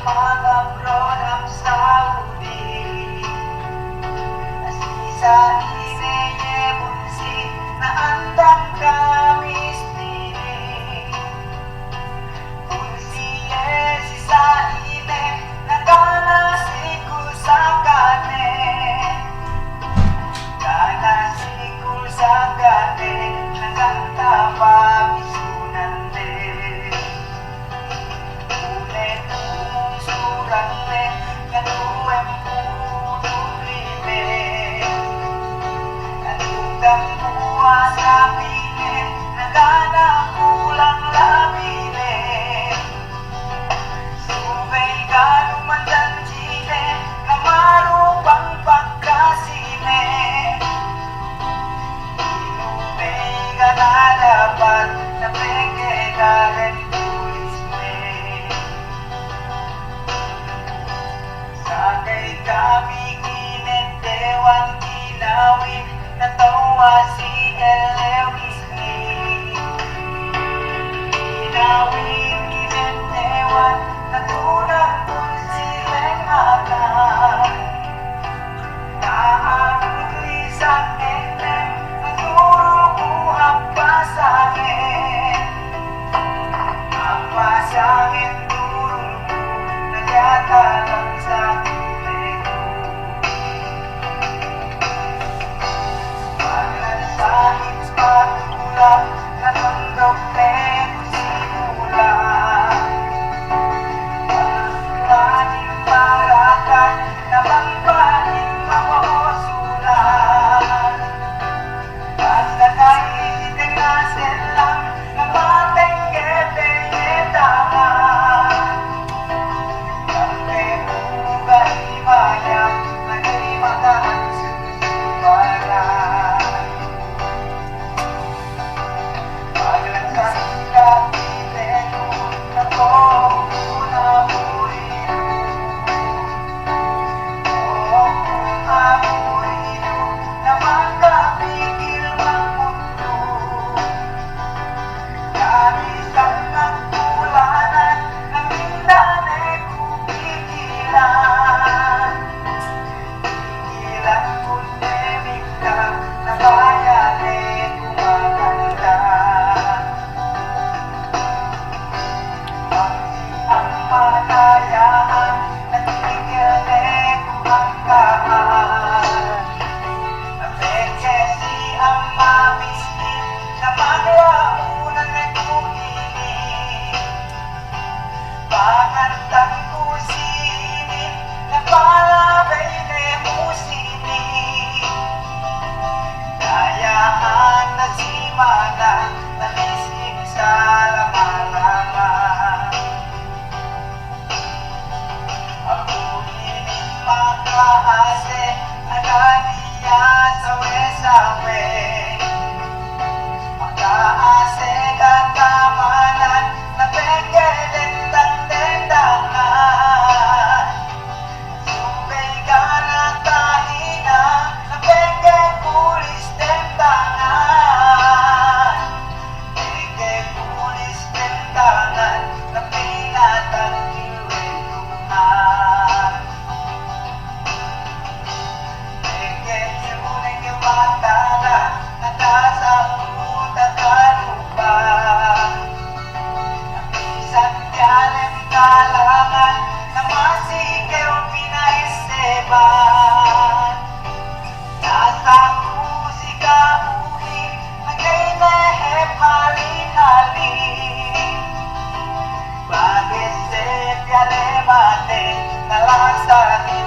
Mag-abroad ang Saudi. Sa ineye bunsi na andang kamis dini. Bunsi si sa ine nagana sikul sa kane. Kana sikul sa kane naganta pamisunan de. Unet surang de ngaduem buwa sa pine, nagana kulang labine. Subay ka lumandan chine, kamarupang pagkasine. Inubay ka nalapat, na peke ka rin tulisme. Sakay kami kinetewan kinawin, natawa si Eleuisni. Inawin, kinetewan, natulang kung silang akan. Naangkli sa enem, naturo buhap pa sa akin. Ang pasangin turong ko, nagyatalang sa natanggap na simula. Maraming parakan na bangbaling mawawasulan. Basta kahit itinasin lang na matengge-tengetangan. Kampe bugan imayang nagimagahan susubaran. Panayaan at tigilin ang kaan. Napeke si ang mamiskin na maglaunan nagkuhini. Pangantang kusinin na palabay na musini. Dayaan na si Mana na miskin sa lamalama. Makaase agadiya sawe-sawe. Makaase katamanan na peke-dendang-dendangan. Subay ka na tahina na peke-pulis dendangan. Peke-pulis dendangan na pinatang iwetuhan. Matala, nagkasangkot at kalupa. Napisang tiyalim kalangan, na masigaw pinaiseban. Nasa kusika uhi, nagkainahep halin-halin. Bagay se tiyalim atin, nalasani